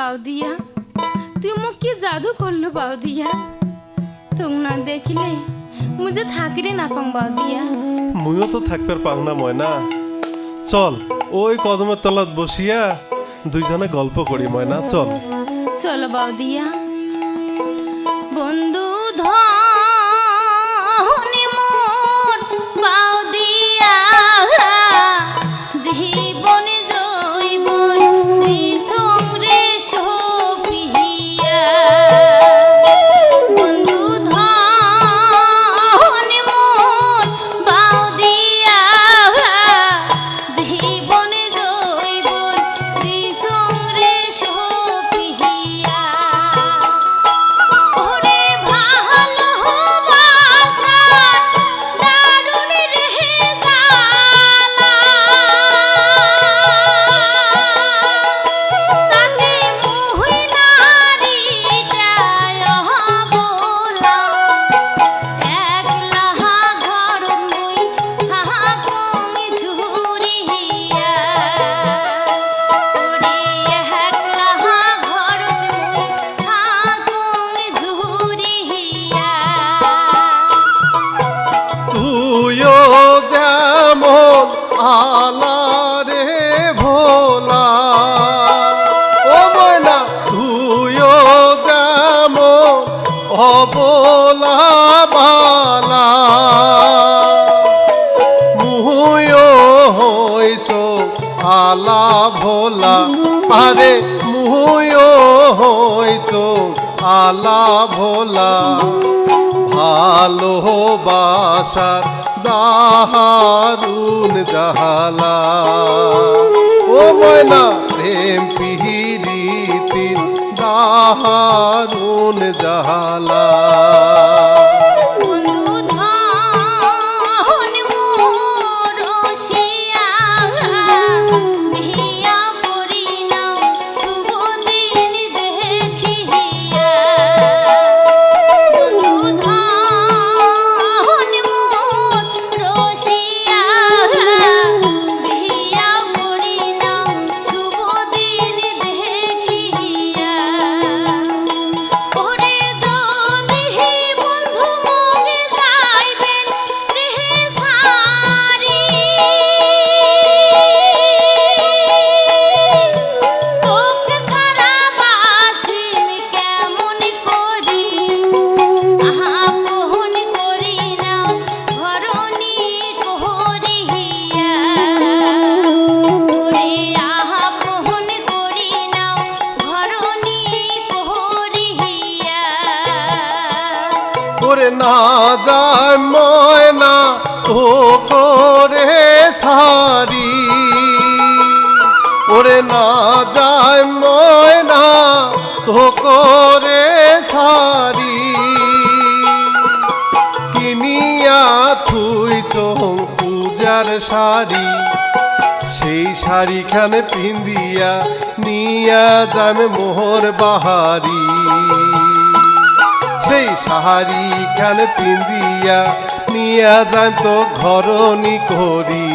বাউদিয়া তুই মোক কি জাদু করলো বাউদিয়া তোক না দেখিলে মুঝে থাকিরে না পাং বাউদিয়া মুইও তো থাকবার পাং না ময়না চল ওই কদমের তলাত বসিয়া দুইজনে গল্প করি ময়না চল চলো বাউদিয়া বন্ধু ধনি মোর বাউদিয়া জীবনে জৈবন সংরে সপিয়া বন্ধু ধনি মোর বাউদিয়া জীবনে জৈবন সংরে সপিয়া ওরে ভালোবাসা দারুণ রে জালা তাতে মুহি নারীটা বলা একলা ঘর মুই থাকুম ঝুরিয়া ওরে একলা ঘর মুই থাকুম ঝুরিয়া তুইও যেমন আলা রে ভোলা ও ময়না তুইও যেমন অবলা বালা মুহুও হইছ আলা ভোলা আরে মুহুও হইছ আলা ভোলা ভালোবাসার দারুণ জাহালা ও ময়না প্রেম পিহিরিতির দারুণ জাহালা বন্ধু ধনি মোর রসিয়া বিয়া পরিণাম শুভ দিন দেখিয়া বন্ধু ধনি মোর রসিয়া বিয়া পরিণাম শুভ দিন দেখিয়া ওরে যদি বন্ধু মগে যাইবেন রে সারি তোকে ছাড়া বাসিম কেমন করি আপন করি না ঘরনি করিয়া ওরে আপন করি না ঘরনি করিয়া করে না যায় ময়না তো করে সারি ওরে না যায় ময়না তো করে সারি কিনিয়া থুই চোখ পূজার শাড়ি সেই শাড়িখানে পিন্দিয়া নিয়া যাবে মোহর বাহারি সেই শাড়িখানে পিন্দিয়া নিয়া যান তো ঘরনি করি